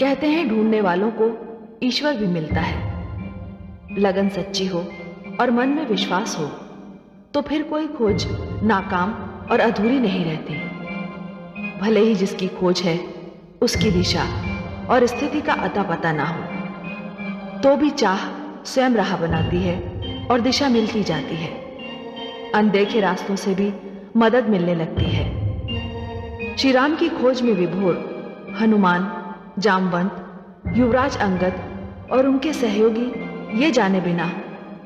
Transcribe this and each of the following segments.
कहते हैं ढूंढने वालों को ईश्वर भी मिलता है। लगन सच्ची हो और मन में विश्वास हो तो फिर कोई खोज नाकाम और अधूरी नहीं रहती। भले ही जिसकी खोज है उसकी दिशा और स्थिति का अता पता ना हो, तो भी चाह स्वयं राह बनाती है और दिशा मिलती जाती है। अनदेखे रास्तों से भी मदद मिलने लगती है। श्री राम की खोज में विभोर हनुमान, जामवंत, युवराज अंगद और उनके सहयोगी ये जाने बिना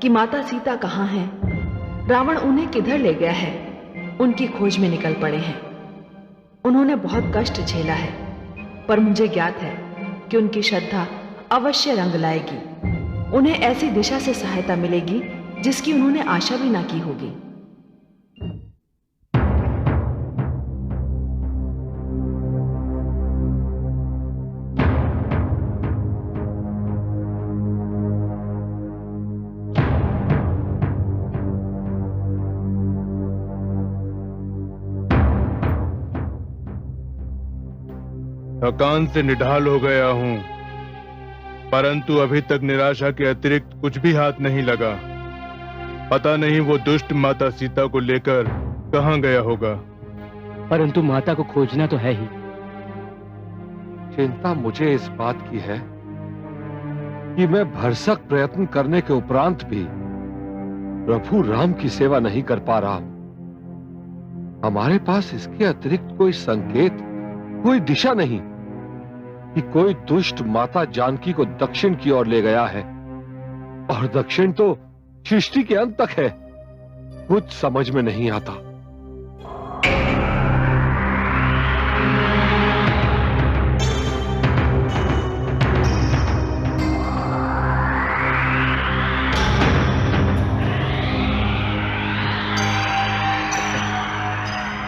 कि माता सीता कहाँ हैं, रावण उन्हें किधर ले गया है, उनकी खोज में निकल पड़े हैं। उन्होंने बहुत कष्ट झेला है, पर मुझे ज्ञात है कि उनकी श्रद्धा अवश्य रंग लाएगी। उन्हें ऐसी दिशा से सहायता मिलेगी जिसकी उन्होंने आशा भी ना की होगी। थकान से निढाल हो गया हूं, परंतु अभी तक निराशा के अतिरिक्त कुछ भी हाथ नहीं लगा। पता नहीं वो दुष्ट माता सीता को लेकर कहां गया होगा। परंतु माता को खोजना तो है ही। चिंता मुझे इस बात की है कि मैं भरसक प्रयत्न करने के उपरांत भी प्रभु राम की सेवा नहीं कर पा रहा हूं। हमारे पास इसके अतिरिक्त कोई संकेत, कोई दिशा नहीं कि कोई दुष्ट माता जानकी को दक्षिण की ओर ले गया है, और दक्षिण तो सृष्टि के अंत तक है। कुछ समझ में नहीं आता।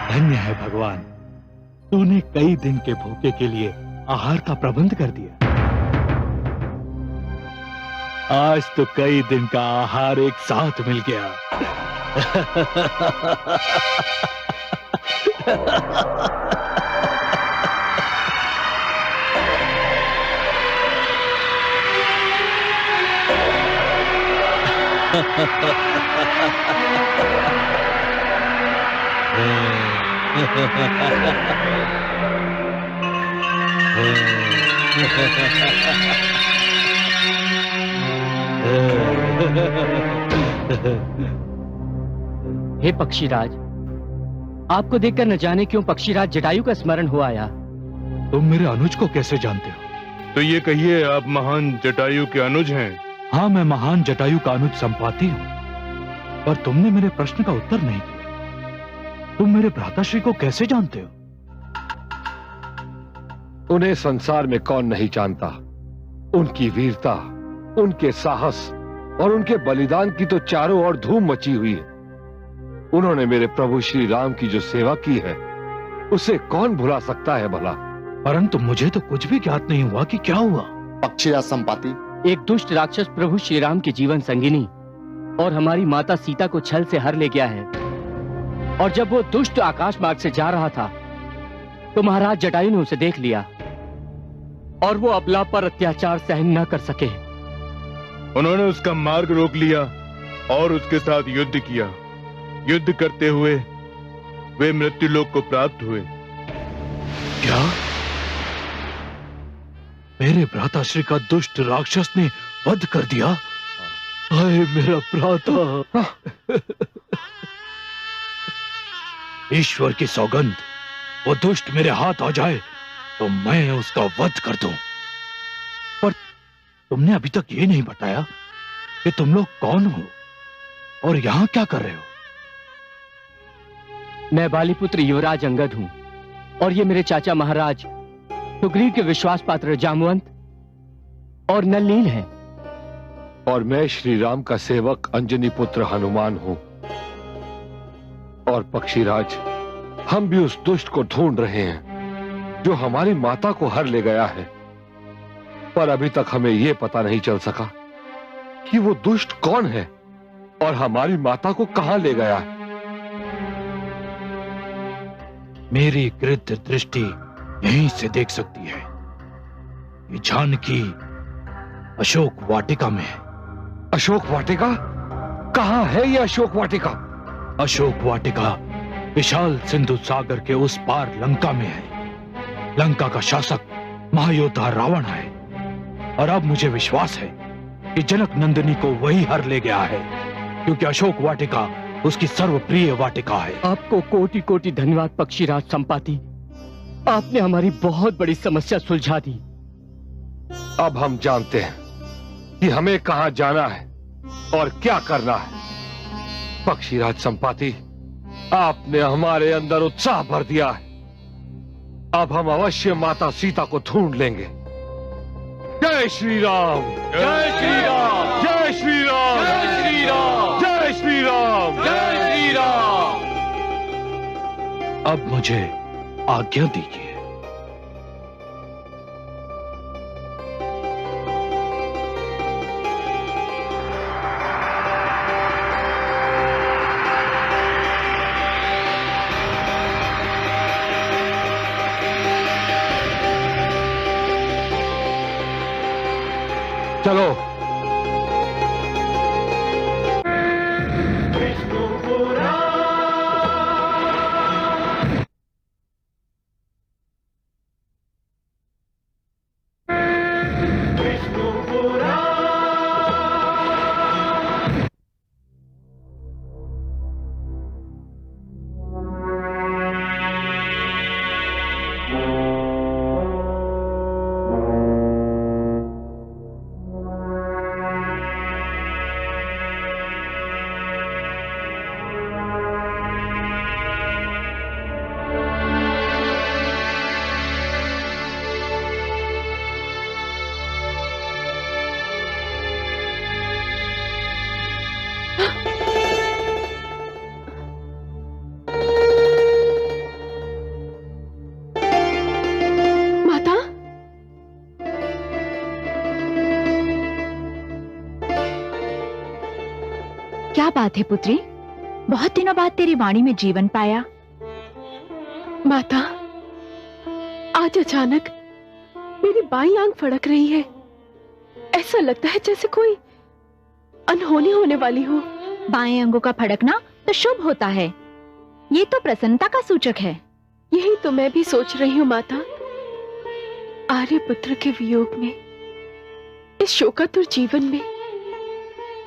धन्य है भगवान, तूने कई दिन के भूखे के लिए आहार का प्रबंध कर दिया। आज तो कई दिन का आहार एक साथ मिल गया। हे पक्षीराज, आपको देखकर न जाने क्यों पक्षीराज जटायु का स्मरण हो आया। तुम मेरे अनुज को कैसे जानते हो? तो ये कहिए, आप महान जटायु के अनुज हैं? हाँ, मैं महान जटायु का अनुज संपाति हूँ, पर तुमने मेरे प्रश्न का उत्तर नहीं दिया। तुम मेरे भ्राताश्री को कैसे जानते हो? उन्हें संसार में कौन नहीं जानता। उनकी वीरता, उनके साहस और उनके बलिदान की तो चारों ओर धूम मची हुई है। उन्होंने मेरे प्रभु श्री राम की जो सेवा की है, उसे कौन भुला सकता है भला। परंतु मुझे तो कुछ भी ज्ञात नहीं हुआ कि क्या हुआ। पक्षीराज संपाति, एक दुष्ट राक्षस प्रभु श्री राम की जीवन संगिनी और हमारी माता सीता को छल से हर ले गया है, और जब वो दुष्ट आकाश मार्ग से जा रहा था तो महाराज जटायु ने उसे देख लिया और वो अबला पर अत्याचार सहन न कर सके। उन्होंने उसका मार्ग रोक लिया और उसके साथ युद्ध किया। युद्ध करते हुए वे मृत्युलोक को प्राप्त हुए। क्या मेरे भ्राताश्री का दुष्ट राक्षस ने वध कर दिया? हाय मेरा भ्राता! ईश्वर की सौगंध, वो दुष्ट मेरे हाथ आ जाए तो मैं उसका वध कर दूं। पर तुमने अभी तक ये नहीं बताया कि तुम लोग कौन हो और यहां क्या कर रहे हो? मैं बालीपुत्र युवराज अंगद हूं, और ये मेरे चाचा महाराज सुग्रीव के विश्वास पात्र जामवंत और नलनील हैं। और मैं श्री राम का सेवक अंजनी पुत्र हनुमान हूं। और पक्षीराज, हम भी उस दुष्ट को ढूंढ रहे हैं जो हमारी माता को हर ले गया है, पर अभी तक हमें यह पता नहीं चल सका कि वो दुष्ट कौन है और हमारी माता को कहां ले गया है। मेरी कृत दृष्टि यहीं से देख सकती है। कि जानकी अशोक वाटिका में है। अशोक वाटिका? कहाँ है ये अशोक वाटिका? अशोक वाटिका विशाल सिंधु सागर के उस पार लंका में है। लंका का शासक महायोद्धा रावण है और अब मुझे विश्वास है कि जनक नंदिनी को वही हर ले गया है, क्योंकि अशोक वाटिका उसकी सर्वप्रिय वाटिका है। आपको कोटि कोटि धन्यवाद पक्षीराज संपाति। आपने हमारी बहुत बड़ी समस्या सुलझा दी। अब हम जानते हैं कि हमें कहां जाना है और क्या करना है। पक्षीराज संपाति, आपने हमारे अंदर उत्साह भर दिया है। अब हम अवश्य माता सीता को ढूंढ लेंगे। जय श्री राम, जय श्री राम, जय श्री राम, जय श्री राम, जय श्री राम, जय श्री राम। अब मुझे आज्ञा दीजिए। चलो। क्या बात है पुत्री, बहुत दिनों बाद तेरी वाणी में जीवन पाया। माता, आज अचानक मेरी बाईं आंख फड़क रही है। ऐसा लगता है जैसे कोई अनहोनी होने वाली हो। बाएं अंगों का फड़कना तो शुभ होता है, ये तो प्रसन्नता का सूचक है। यही तो मैं भी सोच रही हूँ माता। आर्यपुत्र के वियोग में, इस शोकातुर जीवन में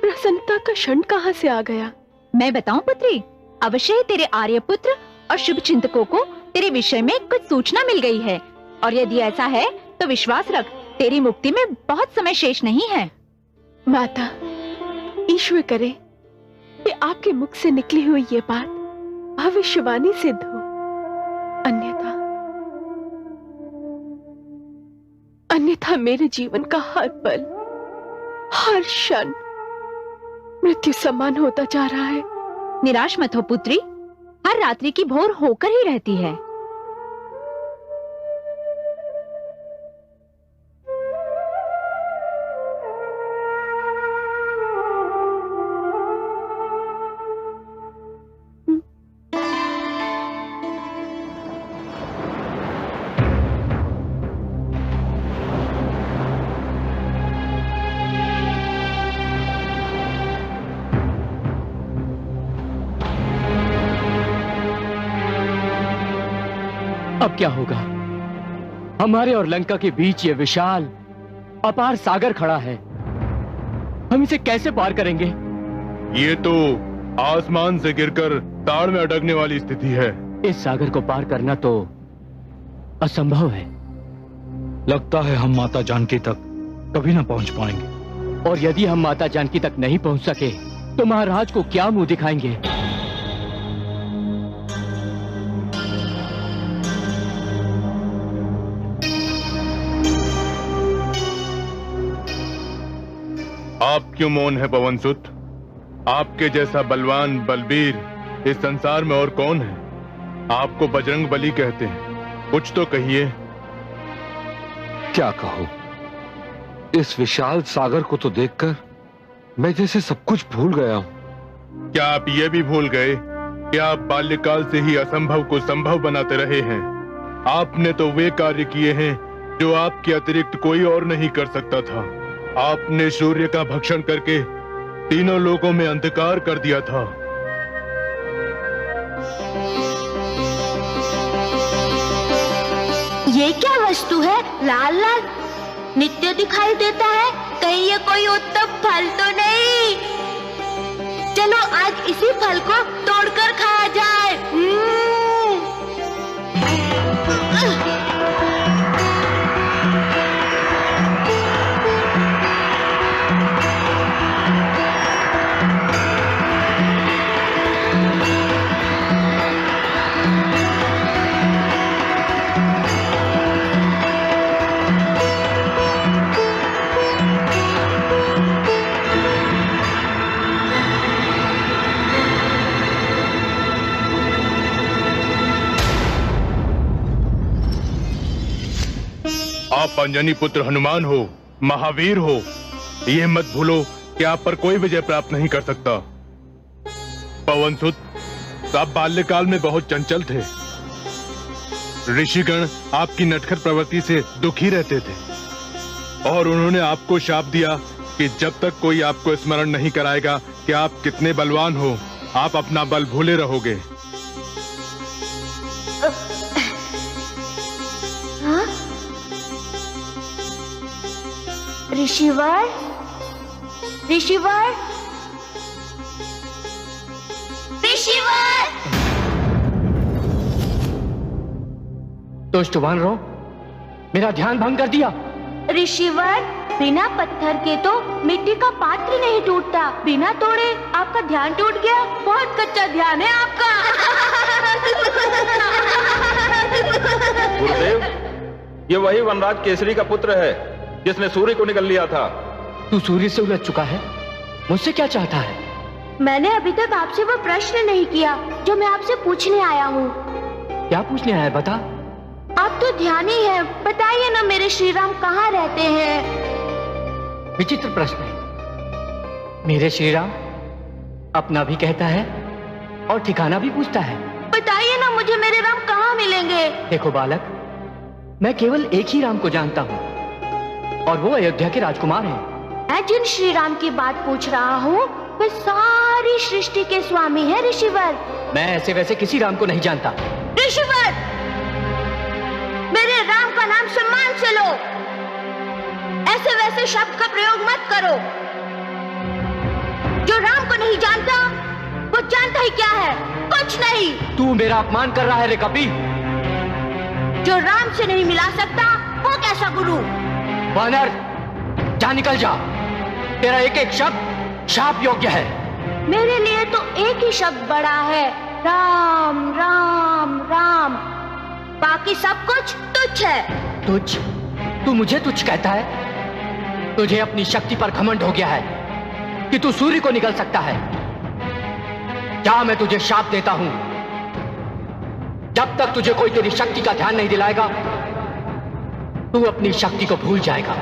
प्रसन्नता का क्षण कहाँ से आ गया? मैं बताऊं पुत्री, अवश्य ही तेरे आर्यपुत्र और शुभ चिंतकों को तेरे विषय में कुछ सूचना मिल गई है, और यदि ऐसा है तो विश्वास रख, तेरी मुक्ति में बहुत समय शेष नहीं है। माता, ईश्वर करे कि आपके मुख से निकली हुई ये बात भविष्यवाणी सिद्ध हो, अन्यथा मेरे जीवन का हर पल, हर क्षण मृत्यु समान होता जा रहा है। निराश मत हो पुत्री, हर रात्रि की भोर होकर ही रहती है। अब क्या होगा? हमारे और लंका के बीच ये विशाल अपार सागर खड़ा है, हम इसे कैसे पार करेंगे? ये तो आसमान से गिरकर ताड़ में अटकने वाली स्थिति है। इस सागर को पार करना तो असंभव है। लगता है हम माता जानकी तक कभी ना पहुंच पाएंगे। और यदि हम माता जानकी तक नहीं पहुंच सके तो महाराज को क्या मुंह दिखाएंगे? आप क्यों मौन है पवनसुत? आपके जैसा बलवान बलबीर इस संसार में और कौन है? आपको बजरंग बली कहते हैं, कुछ तो कहिए। क्या कहूं? इस विशाल सागर को तो देखकर मैं जैसे सब कुछ भूल गया हूं। क्या आप ये भी भूल गए कि आप बाल्यकाल से ही असंभव को संभव बनाते रहे हैं? आपने तो वे कार्य किए हैं जो आपके अतिरिक्त कोई और नहीं कर सकता था। आपने सूर्य का भक्षण करके तीनों लोकों में अंधकार कर दिया था। ये क्या वस्तु है? लाल लाल नित्य दिखाई देता है। कहीं ये कोई उत्तम फल तो नहीं? चलो आज इसी फल को तोड़कर खाया जाए। आप अंजनी पुत्र हनुमान हो, महावीर हो। यह मत भूलो कि आप पर कोई विजय प्राप्त नहीं कर सकता। पवनसुत, आप बाल्यकाल में बहुत चंचल थे। ऋषिगण आपकी नटखट प्रवृत्ति से दुखी रहते थे और उन्होंने आपको शाप दिया कि जब तक कोई आपको स्मरण नहीं कराएगा कि आप कितने बलवान हो, आप अपना बल भूले रहोगे। ऋषिवर, ऋषिवर, ऋषिवर। दुष्ट वानरों, मेरा ध्यान भंग कर दिया। ऋषिवर, बिना पत्थर के तो मिट्टी का पात्र नहीं टूटता। बिना तोड़े आपका ध्यान टूट गया। बहुत कच्चा ध्यान है आपका। गुरुदेव, ये वही वनराज केसरी का पुत्र है जिसने सूर्य को निगल लिया था। तू सूर्य से उलझ चुका है। मुझसे क्या चाहता है? मैंने अभी तक आपसे वो प्रश्न नहीं किया जो मैं आपसे पूछने आया हूँ। क्या पूछने आया है, बता। आप तो ध्यानी हैं, बताइए ना मेरे श्री राम कहाँ रहते हैं? विचित्र प्रश्न है। मेरे श्री राम अपना भी कहता है और ठिकाना भी पूछता है। बताइए ना मुझे मेरे राम कहाँ मिलेंगे? देखो बालक, मैं केवल एक ही राम को जानता हूँ और वो अयोध्या के राजकुमार हैं। मैं जिन श्री राम की बात पूछ रहा हूँ वे सारी सृष्टि के स्वामी हैं ऋषिवर। मैं ऐसे वैसे किसी राम को नहीं जानता। ऋषिवर, मेरे राम का नाम सम्मान से लो। ऐसे वैसे शब्द का प्रयोग मत करो। जो राम को नहीं जानता वो जानता ही क्या है? कुछ नहीं। तू मेरा अपमान कर रहा है रे कपी। जो राम से नहीं मिला सकता वो कैसा गुरु? वानर, जा निकल जा। तेरा एक एक शब्द शाप योग्य है। मेरे लिए तो एक ही शब्द बड़ा है, राम राम राम। बाकी सब कुछ तुच्छ है। तुच्छ? तू मुझे तुच्छ कहता है? तुझे अपनी शक्ति पर घमंड हो गया है कि तू सूर्य को निगल सकता है। क्या मैं तुझे शाप देता हूं, जब तक तुझे कोई तेरी शक्ति का ध्यान नहीं दिलाएगा तू अपनी शक्ति को भूल जाएगा।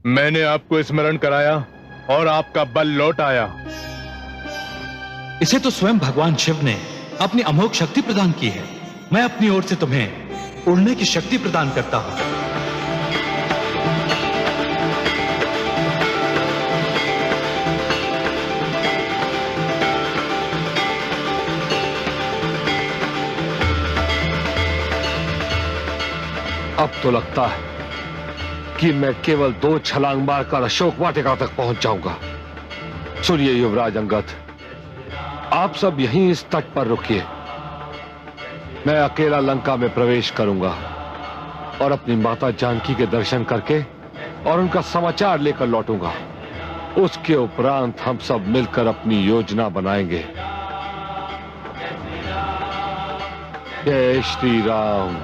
मैंने आपको स्मरण कराया और आपका बल लौट आया। इसे तो स्वयं भगवान शिव ने अपनी अमोघ शक्ति प्रदान की है। मैं अपनी ओर से तुम्हें उड़ने की शक्ति प्रदान करता हूं। अब तो लगता है कि मैं केवल 2 छलांग मारकर अशोक वाटिका तक पहुंच जाऊंगा। सुनिए युवराज अंगद, आप सब यहीं इस तट पर रुकिए। मैं अकेला लंका में प्रवेश करूंगा और अपनी माता जानकी के दर्शन करके और उनका समाचार लेकर लौटूंगा। उसके उपरांत हम सब मिलकर अपनी योजना बनाएंगे। जय श्री राम।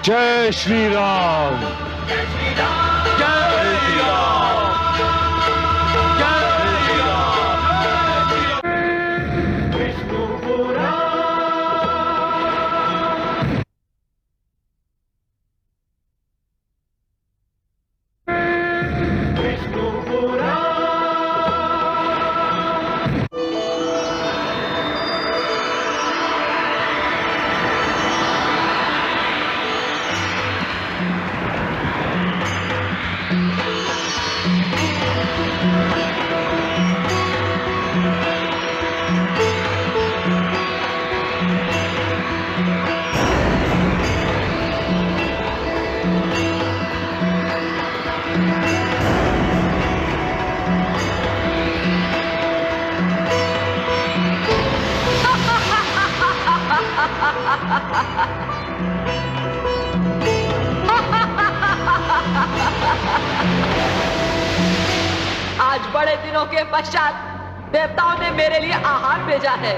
जय श्री राम। जय श्री राम। जय श्री राम। जय श्री राम। विष्णु पुराण। विष्णु पुराण। आज बड़े दिनों के पश्चात देवताओं ने मेरे लिए आहार भेजा है।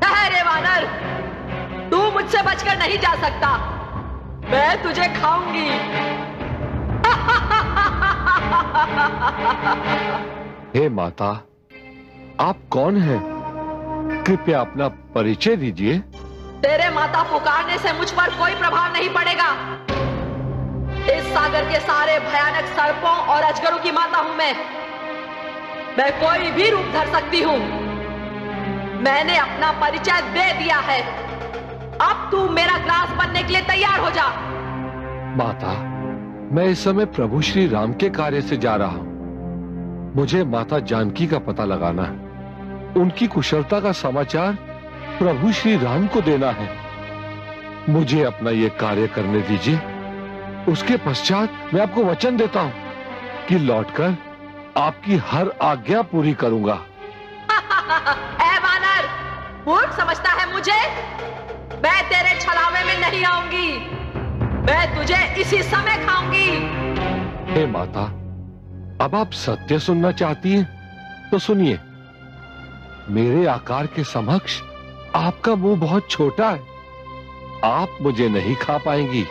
ठहरे वानर, तू मुझसे बचकर नहीं जा सकता। मैं तुझे खाऊंगी। हे माता, आप कौन हैं? कृपया अपना परिचय दीजिए। तेरे माता पुकारने से मुझ पर कोई प्रभाव नहीं पड़ेगा। इस सागर के सारे भयानक सर्पों और अजगरों की माता हूं मैं कोई भी रूप धर सकती हूं। मैंने अपना परिचय दे दिया है। अब तू मेरा ग्रास बनने के लिए तैयार हो जा। माता, मैं इस समय प्रभु श्री राम के कार्य से जा रहा हूं। मुझे माता जानकी का पता लगाना है। उनकी कुशलता का समाचार प्रभु श्री राम को देना है। मुझे अपना यह कार्य करने दीजिए। उसके पश्चात मैं आपको वचन देता हूं कि लौटकर आपकी हर आज्ञा पूरी करूंगा। ऐ वानर, मूर्ख समझता है मुझे? मैं तेरे छलावे में नहीं आऊंगी। मैं तुझे इसी समय खाऊंगी। हे माता, अब आप सत्य सुनना चाहती हैं तो सुनिए। मेरे आकार के समक्ष आपका मुंह बहुत छोटा है। आप मुझे नहीं खा पाएंगी।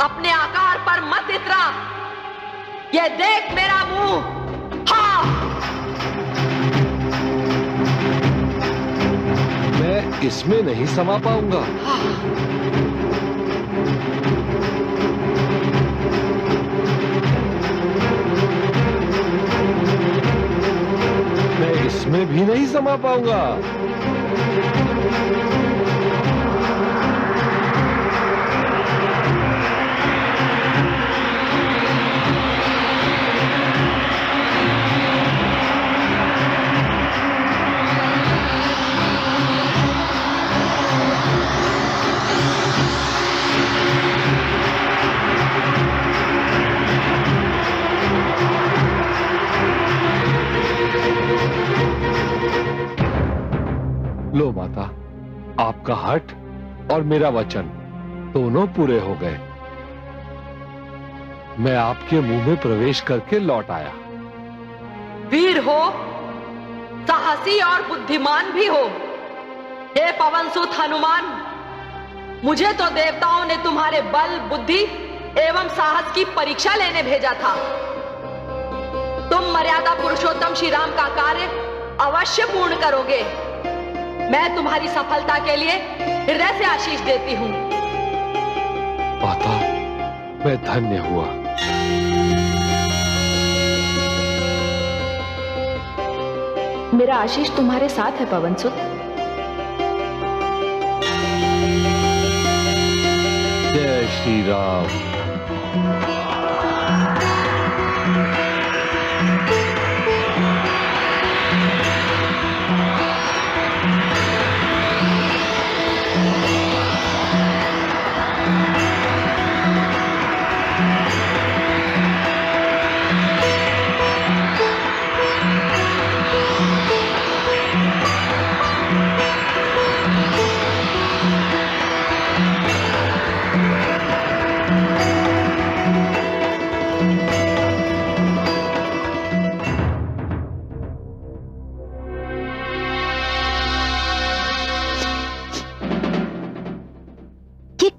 अपने आकार पर मत इतरा। ये देख मेरा मुंह। हाँ, मैं इसमें नहीं समा पाऊंगा। मैं इसमें भी नहीं समा पाऊंगा। लो माता, आपका हठ और मेरा वचन दोनों पूरे हो गए। मैं आपके मुंह में प्रवेश करके लौट आया। वीर हो, साहसी और बुद्धिमान भी हो। हे पवनसुत हनुमान, मुझे तो देवताओं ने तुम्हारे बल, बुद्धि एवं साहस की परीक्षा लेने भेजा था। तुम मर्यादा पुरुषोत्तम श्री राम का कार्य अवश्य पूर्ण करोगे। मैं तुम्हारी सफलता के लिए हृदय से आशीष देती हूं। माता, मैं धन्य हुआ। मेरा आशीष तुम्हारे साथ है पवनसुत। जय श्री राम।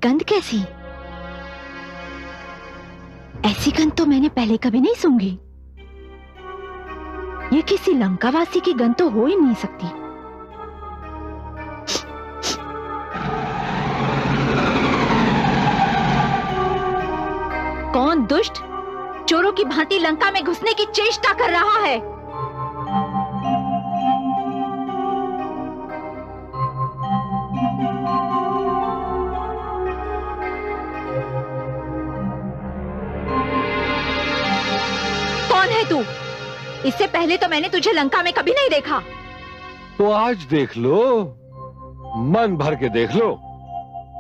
गंध कैसी? ऐसी गंध तो मैंने पहले कभी नहीं सूंघी। ये किसी लंकावासी की गंध तो हो ही नहीं सकती। कौन दुष्ट चोरों की भांति लंका में घुसने की चेष्टा कर रहा है? तू? इससे पहले तो मैंने तुझे लंका में कभी नहीं देखा। तो आज देख लो, मन भर के देख लो।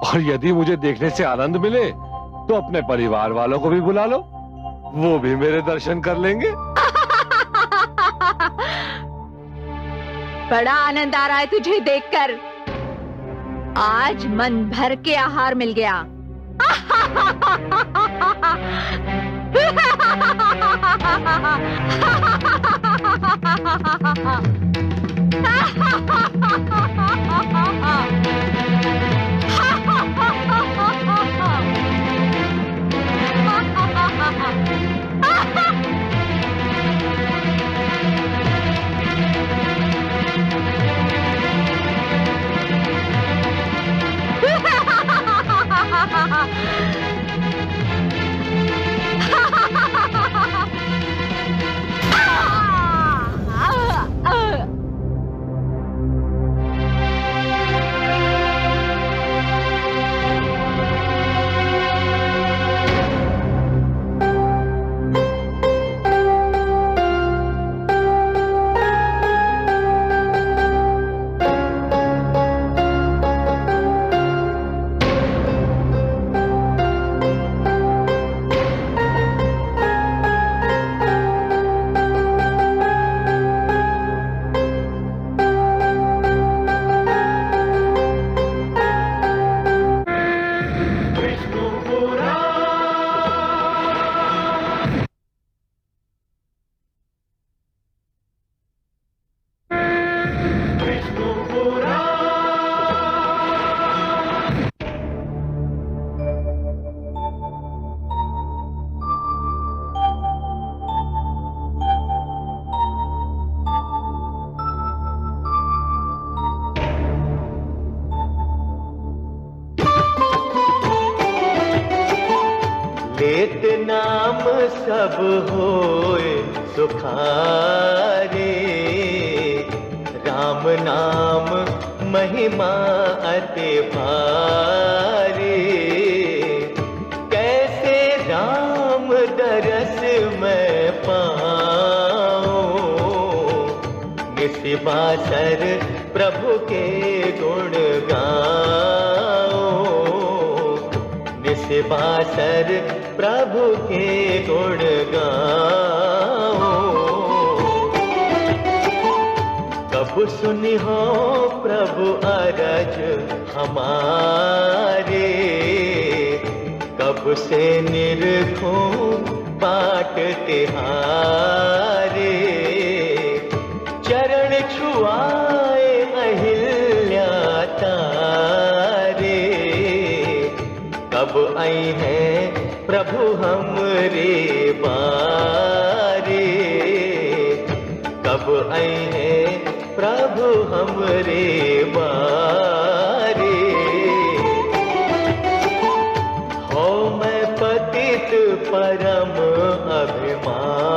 और यदि मुझे देखने से आनंद मिले तो अपने परिवार वालों को भी बुला लो, वो भी मेरे दर्शन कर लेंगे। बड़ा आनंद आ रहा है तुझे देखकर। आज मन भर के आहार मिल गया। लेत नाम सब होए सुखारे, राम नाम महिमा अति भारी। कैसे राम दरस मैं पाऊं, निसिबासर प्रभु के गुण गाऊं, निसिबासर प्रभु के गुण गाऊं। कब सुनी हो प्रभु अरज हमारे, कब से निरखूं बाट तिहारे। चरण छुआए अहिल्या तारे, कब आई है प्रभु हमरे बारे, कब आई है प्रभु हमरे बारे। हो मैं पतित परम अभिमानी,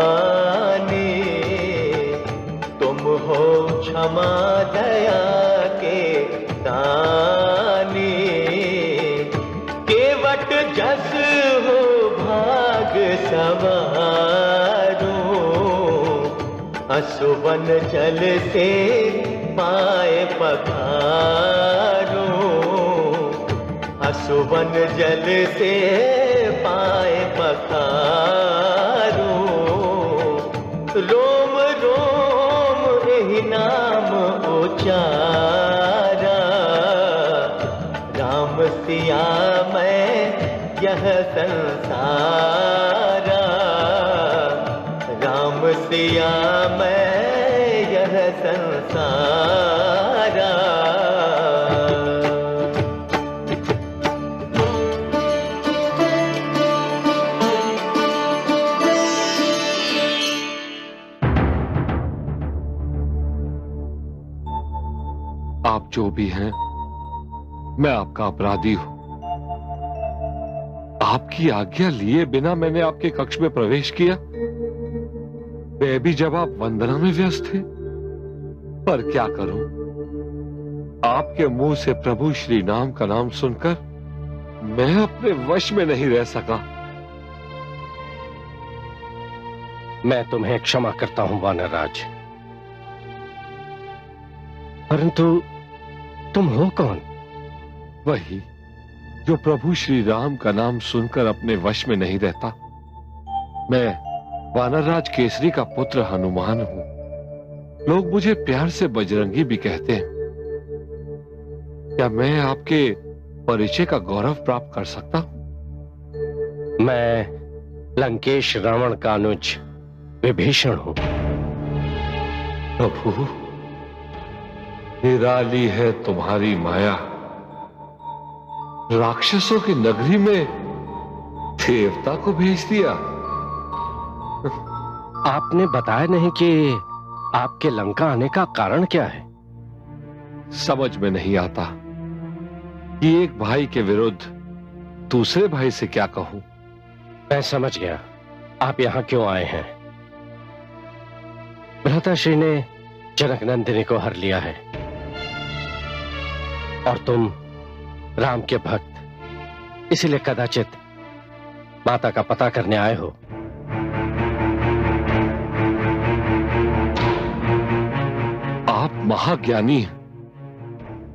तुम हो क्षमा दया के दानी। केवट जस हो भाग सवारो, असुवन जल से पाए पखारो, असुवन जल से पाए पखारो। रोम रोम यही नाम उचारा, राम सिया मैं यह संसारा, राम सिया मैं यह संसारा। आप जो भी हैं, मैं आपका अपराधी हूं। आपकी आज्ञा लिए बिना मैंने आपके कक्ष में प्रवेश किया, वे भी जब आप वंदना में व्यस्त थे। पर क्या करूं, आपके मुंह से प्रभु श्री नाम का नाम सुनकर मैं अपने वश में नहीं रह सका। मैं तुम्हें क्षमा करता हूं वानर राज, परंतु तुम हो कौन? वही जो प्रभु श्री राम का नाम सुनकर अपने वश में नहीं रहता। मैं वानरराज केसरी का पुत्र हनुमान हूं। लोग मुझे प्यार से बजरंगी भी कहते हैं। क्या मैं आपके परिचय का गौरव प्राप्त कर सकता हूं? मैं लंकेश रावण का अनुज विभीषण हूं। प्रभु, निराली है तुम्हारी माया। राक्षसों की नगरी में देवता को भेज दिया। आपने बताया नहीं कि आपके लंका आने का कारण क्या है? समझ में नहीं आता कि एक भाई के विरुद्ध दूसरे भाई से क्या कहूं। मैं समझ गया आप यहां क्यों आए हैं। भ्राताश्री ने जनक नंदिनी को हर लिया है और तुम राम के भक्त, इसलिए कदाचित माता का पता करने आए हो। आप महाज्ञानी हैं,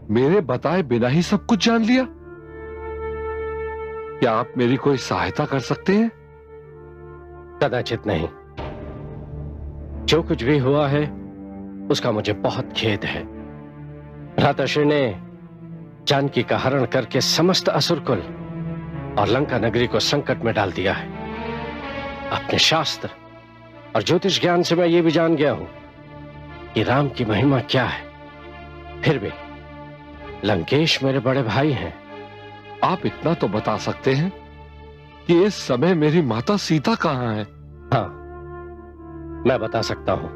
मेरे बताए बिना ही सब कुछ जान लिया। क्या आप मेरी कोई सहायता कर सकते हैं? कदाचित नहीं। जो कुछ भी हुआ है उसका मुझे बहुत खेद है। भ्राताश्री ने जानकी का हरण करके समस्त असुरकुल और लंका नगरी को संकट में डाल दिया है। अपने शास्त्र और ज्योतिष ज्ञान से मैं ये भी जान गया हूं कि राम की महिमा क्या है। फिर भी लंकेश मेरे बड़े भाई हैं। आप इतना तो बता सकते हैं कि इस समय मेरी माता सीता कहां है? हाँ, मैं बता सकता हूं।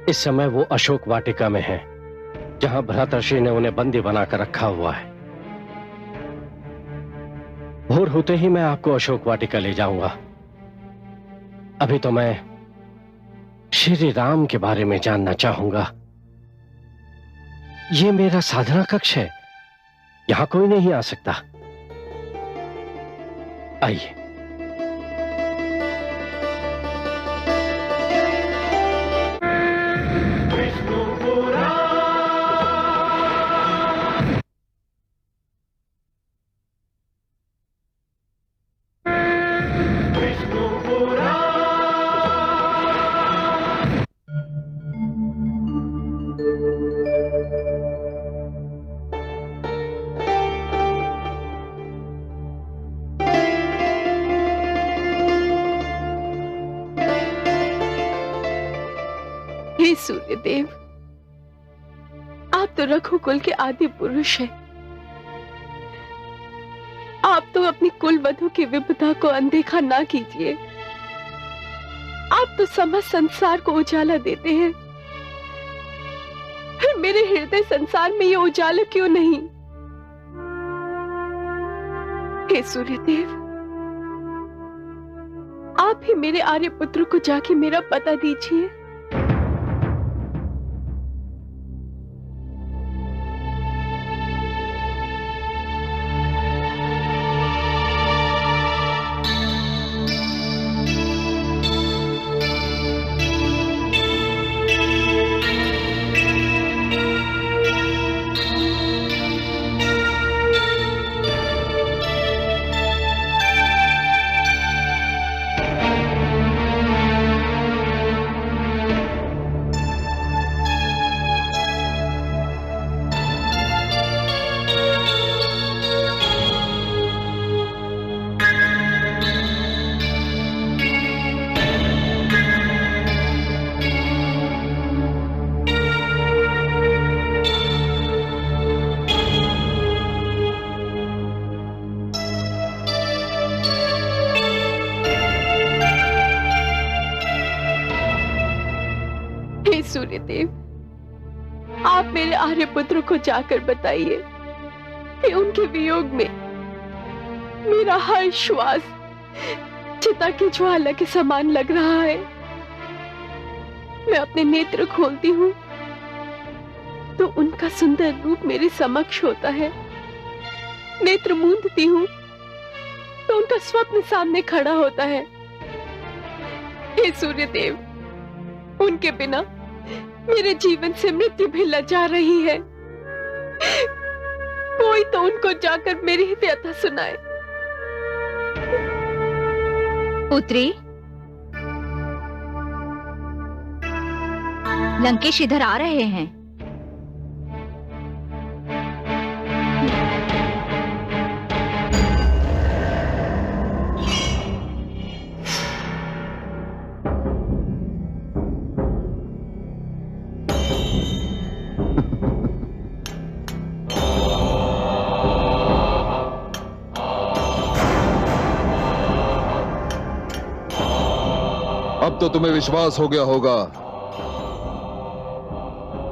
इस समय वो अशोक वाटिका में है, जहां भ्राताश्री ने उन्हें बंदी बनाकर रखा हुआ है। भोर होते ही मैं आपको अशोक वाटिका ले जाऊंगा। अभी तो मैं श्री राम के बारे में जानना चाहूंगा। ये मेरा साधना कक्ष है, यहां कोई नहीं आ सकता। आइए। हे सूर्यदेव, आप तो रघुकुल के आदि पुरुष हैं। आप तो अपनी कुल वधु की विपदा को अनदेखा ना कीजिए। आप तो समस्त संसार को उजाला देते हैं, फिर मेरे हृदय संसार में ये उजाला क्यों नहीं? हे सूर्यदेव, आप ही मेरे आर्यपुत्र को जाके मेरा पता दीजिए। सूर्यदेव, आप मेरे आर्यपुत्र को जाकर बताइए कि उनके वियोग में मेरा हर श्वास चिता की ज्वाला के समान लग रहा है। मैं अपने नेत्र खोलती हूँ तो उनका सुंदर रूप मेरे समक्ष होता है। नेत्र मूंदती हूँ तो उनका स्वप्न सामने खड़ा होता है। हे सूर्यदेव, उनके बिना मेरे जीवन से मृत्यु भी लजा रही है। कोई तो उनको जाकर मेरी व्यथा सुनाए। पुत्री, लंकेश इधर आ रहे हैं। अब तो तुम्हें विश्वास हो गया होगा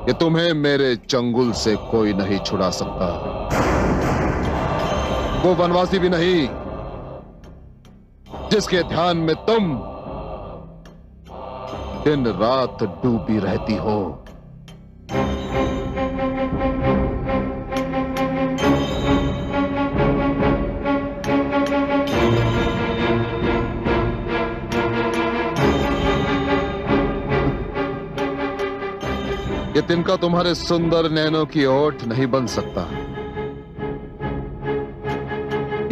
कि तुम्हें मेरे चंगुल से कोई नहीं छुड़ा सकता। वो वनवासी भी नहीं जिसके ध्यान में तुम दिन रात डूबी रहती हो। ये तिनका तुम्हारे सुंदर नैनों की ओट नहीं बन सकता।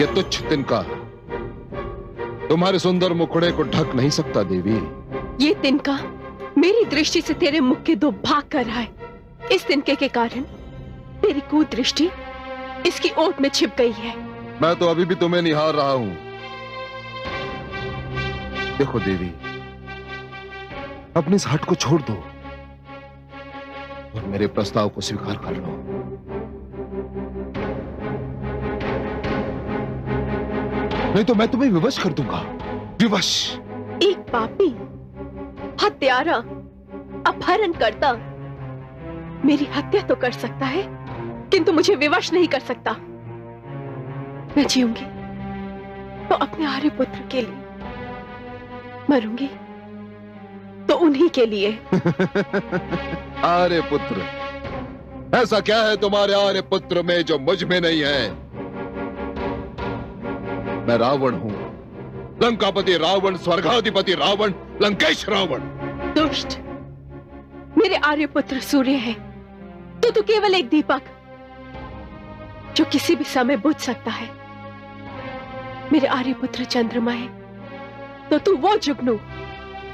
ये तुच्छ तिनका तुम्हारे सुंदर मुखड़े को ढक नहीं सकता देवी। ये तिनका मेरी दृष्टि से तेरे मुख के दो भाग कर रहा है। इस तिनके के कारण तेरी कुदृष्टि इसकी ओट में छिप गई है। मैं तो अभी भी तुम्हें निहार रहा हूं। देखो देवी, अपनी इस हट को छोड़ दो और मेरे प्रस्ताव को स्वीकार कर लो। नहीं तो मैं तुम्हें विवश कर दूंगा। विवश। एक पापी, हत्यारा, अपहरण करता मेरी हत्या तो कर सकता है, किंतु मुझे विवश नहीं कर सकता। मैं जीऊंगी तो अपने आर्यपुत्र के लिए, मरूंगी तो उन्हीं के लिए। आर्यपुत्र? ऐसा क्या है तुम्हारे आर्यपुत्र में जो मुझ में नहीं है? मैं रावण हूं, लंकापति रावण, स्वर्गाधिपति रावण, लंकेश रावण। दुष्ट! मेरे आर्यपुत्र सूर्य है तो तू केवल एक दीपक जो किसी भी समय बुझ सकता है। मेरे आर्यपुत्र चंद्रमा है तो तू वो जुगनू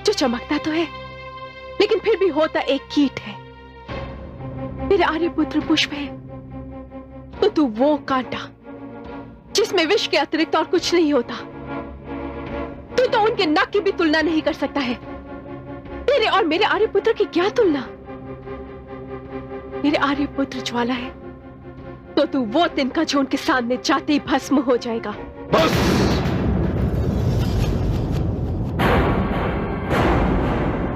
जो चमकता तो है लेकिन फिर भी होता एक कीट है। मेरे आर्यपुत्र पुष्प है तो तू वो कांटा जिसमें विष के अतिरिक्त और कुछ नहीं होता। तू तो उनके नाक की भी तुलना नहीं कर सकता है। तेरे और मेरे आर्यपुत्र की क्या तुलना? मेरे आर्यपुत्र ज्वाला है तो तू वो तिनका जो उनके सामने जाते ही भस्म हो जाएगा। बस!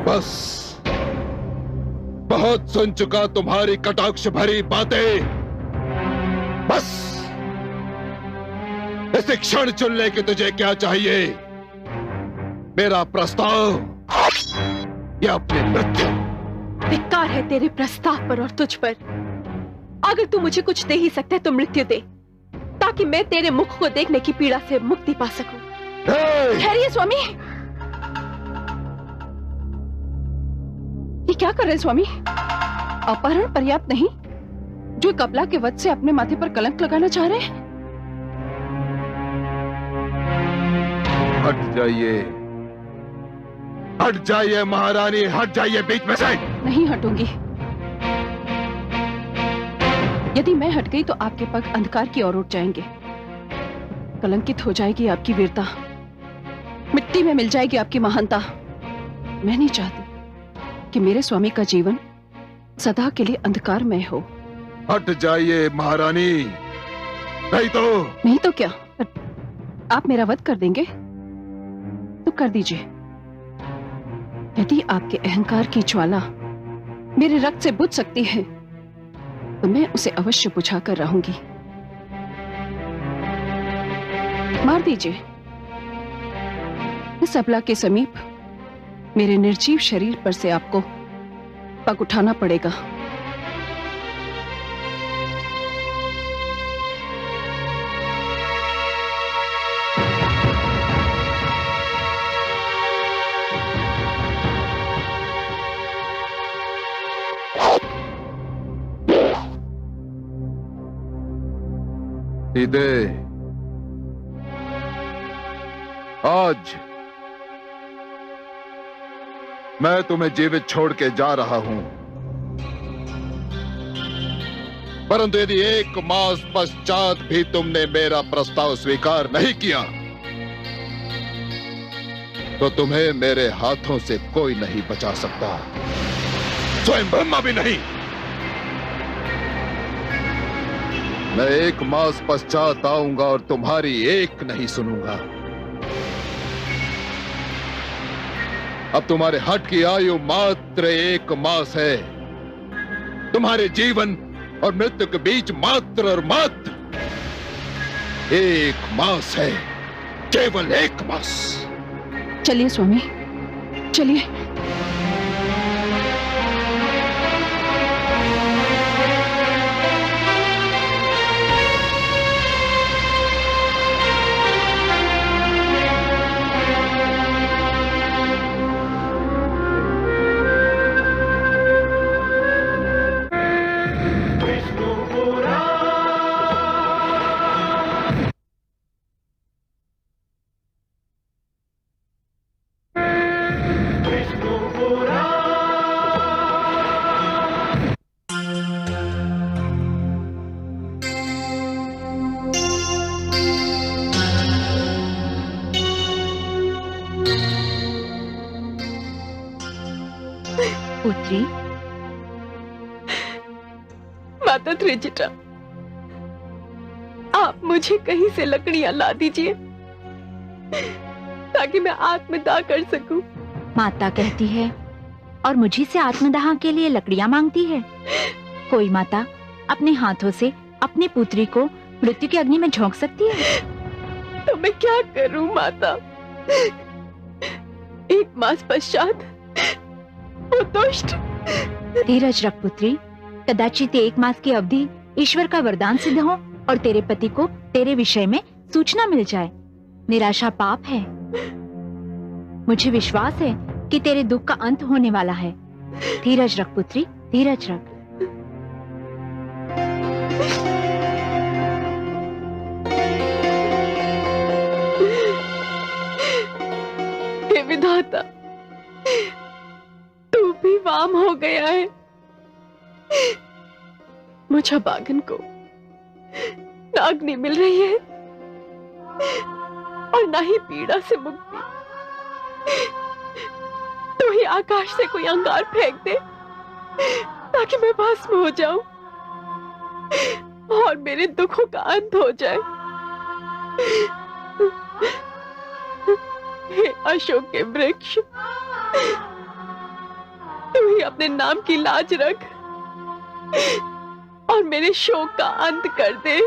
बस! बहुत सुन चुका तुम्हारी कटाक्ष भरी बातें। बस! इस क्षण चुन ले कि तुझे क्या चाहिए। मेरा प्रस्ताव या अपनी मृत्यु? धिक्कार है तेरे प्रस्ताव पर और तुझ पर। अगर तू मुझे कुछ दे ही सकता है तो मृत्यु दे, ताकि मैं तेरे मुख को देखने की पीड़ा से मुक्ति पा सकूं। ठहरिए स्वामी। ये क्या कर रहे हैं स्वामी? अपहरण पर्याप्त नहीं, जो कपला के वध से अपने माथे पर कलंक लगाना चाह रहे हैं। हट जाइए, हट जाइए महारानी, हट जाइए बीच में से। नहीं हटूंगी। यदि मैं हट गई तो आपके पग अंधकार की ओर उठ जाएंगे, कलंकित हो जाएगी आपकी वीरता, मिट्टी में मिल जाएगी आपकी महानता। मैं नहीं चाहती कि मेरे स्वामी का जीवन सदा के लिए अंधकारमय हो। हट जाइए महारानी, नहीं तो क्या? आप मेरा वध कर देंगे तो कर दीजिए। यदि आपके अहंकार की ज्वाला मेरे रक्त से बुझ सकती है तो मैं उसे अवश्य बुझाकर रहूंगी। मार दीजिए। इस अबला के समीप मेरे निर्जीव शरीर पर से आपको पग उठाना पड़ेगा। सीधे आज मैं तुम्हें जीवित छोड़ के जा रहा हूं, परंतु यदि 1 मास पश्चात भी तुमने मेरा प्रस्ताव स्वीकार नहीं किया तो तुम्हें मेरे हाथों से कोई नहीं बचा सकता, स्वयं ब्रह्मा भी नहीं। मैं 1 मास पश्चात आऊंगा और तुम्हारी एक नहीं सुनूंगा। अब तुम्हारे हट की आयु मात्र 1 मास है। तुम्हारे जीवन और मृत्यु के बीच मात्र और मात्र 1 मास है, केवल 1 मास। चलिए स्वामी, चलिए। पुत्री, माता त्रिजटा, आप मुझे कहीं से लकड़ियां ला दीजिए ताकि मैं आत्मदाह कर सकूं। माता कहती है और मुझी से आत्मदाह के लिए लकड़ियां मांगती है। कोई माता अपने हाथों से अपनी पुत्री को मृत्यु की अग्नि में झोंक सकती है? तो मैं क्या करूं माता? 1 मास पश्चात वो दुष्ट। धीरज रख पुत्री, कदाचित 1 मास की अवधि ईश्वर का वरदान सिद्ध हो और तेरे पति को तेरे विषय में सूचना मिल जाए। निराशा पाप है। मुझे विश्वास है कि तेरे दुख का अंत होने वाला है। धीरज रख पुत्री, धीरज रख। हे विधाता, तू भी वाम हो गया है। मुझे बागन को ना अग्नि मिल रही है और ना ही पीड़ा से मुक्ति। तू ही आकाश से कोई अंगार फेंक दे ताकि मैं भस्म हो जाऊं और मेरे दुखों का अंत हो जाए। हे अशोक के वृक्ष, तू ही अपने नाम की लाज रख और मेरे शोक का अंत कर दे।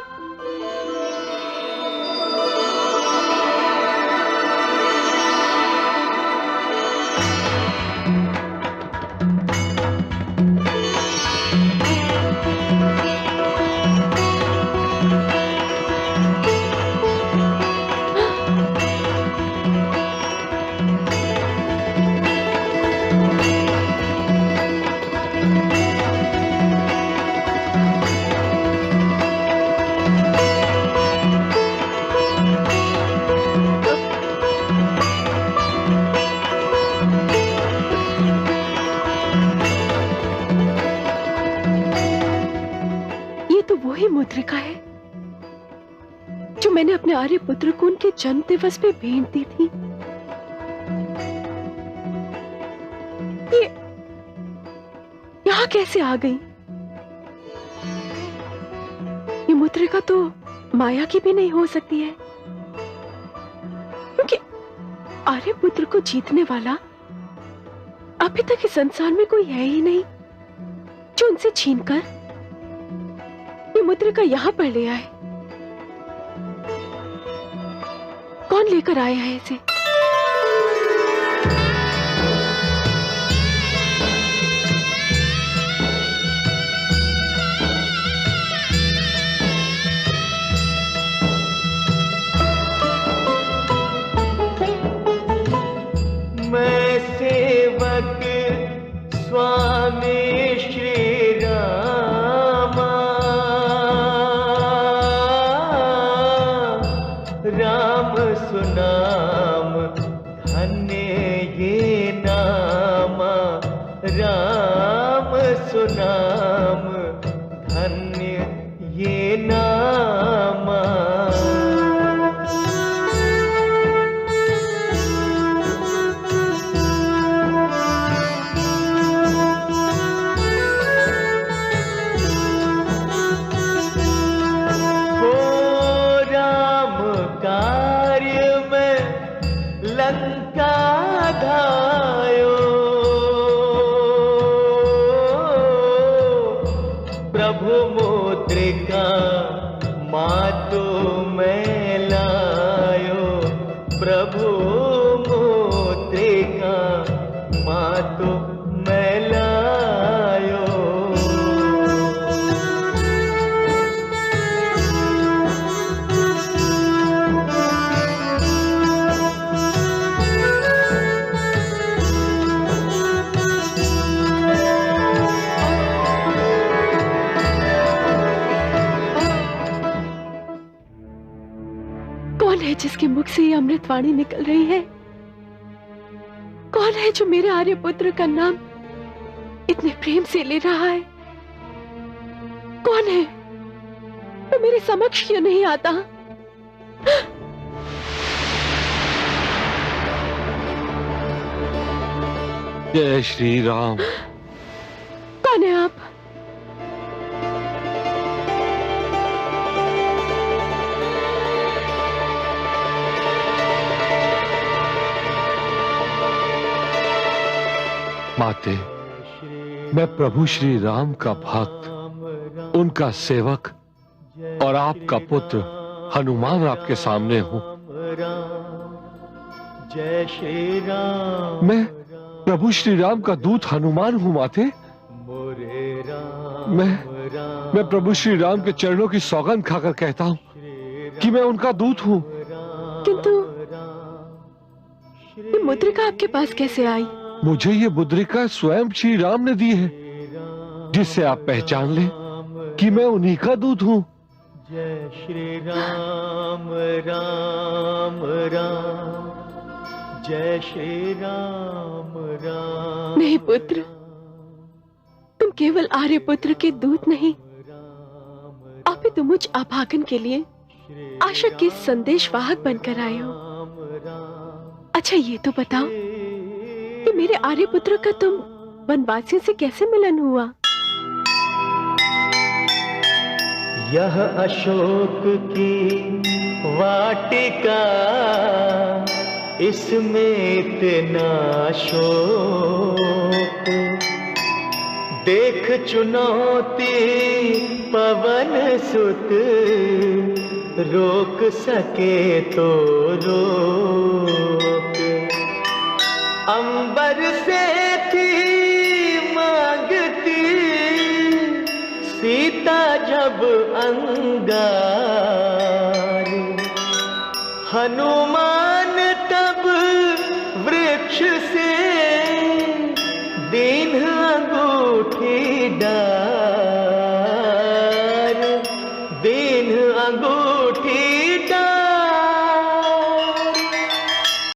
मुद्रिका है जो मैंने अपने आर्य पुत्र को उनके जन्म दिवस पे भेंट दी थी। ये यहां कैसे आ गई? ये मुद्रिका तो माया की भी नहीं हो सकती है, क्योंकि आर्य पुत्र को जीतने वाला अभी तक इस संसार में कोई है ही नहीं जो उनसे छीनकर ये मुद्रिका यहां पर ले आए। कौन लेकर आया है इसे? मैं सेवक स्वामी श्री रामा, राम सुनाम लंका धायो, प्रभु मुद्रिका मातो मैं लायो, प्रभु मुद्रिका मातो मैं लायो। कौन है जिसके मुख से ये अमृतवाणी निकल रही है? कौन है जो मेरे आर्यपुत्र का नाम इतने प्रेम से ले रहा है? कौन है? तो मेरे समक्ष क्यों नहीं आता? जय श्री राम। कौन है आप? माते, मैं प्रभु श्री राम का भक्त, उनका सेवक और आपका पुत्र हनुमान आपके सामने हूं। जय श्री राम। मैं प्रभु श्री राम का दूत हनुमान हूं माते। मैं प्रभु श्री राम के चरणों की सौगंध खाकर कहता हूं कि मैं उनका दूत हूं। किंतु ये मुद्रिका आपके पास कैसे आई? मुझे ये मुद्रिका स्वयं श्री राम ने दी है, जिससे आप पहचान लें कि मैं उन्हीं का दूत हूं। जय श्री राम राम राम, जय श्री राम राम। नहीं पुत्र, तुम केवल आर्यपुत्र के दूत नहीं, अपितु मुझ अभागन के लिए आशा के संदेशवाहक बनकर आए हो। अच्छा ये तो बताओ कि मेरे आर्यपुत्र का तुम वनवासियों से कैसे मिलन हुआ? यह अशोक की वाटिका, इसमें इतना शोक, देख चुनौती पवन सुत, रोक सके तो रोक। अंबर से थी मांगती सीता जब अंगार, हनुमान तब वृक्ष से दीन अंगूठी डार, दीन अंगूठी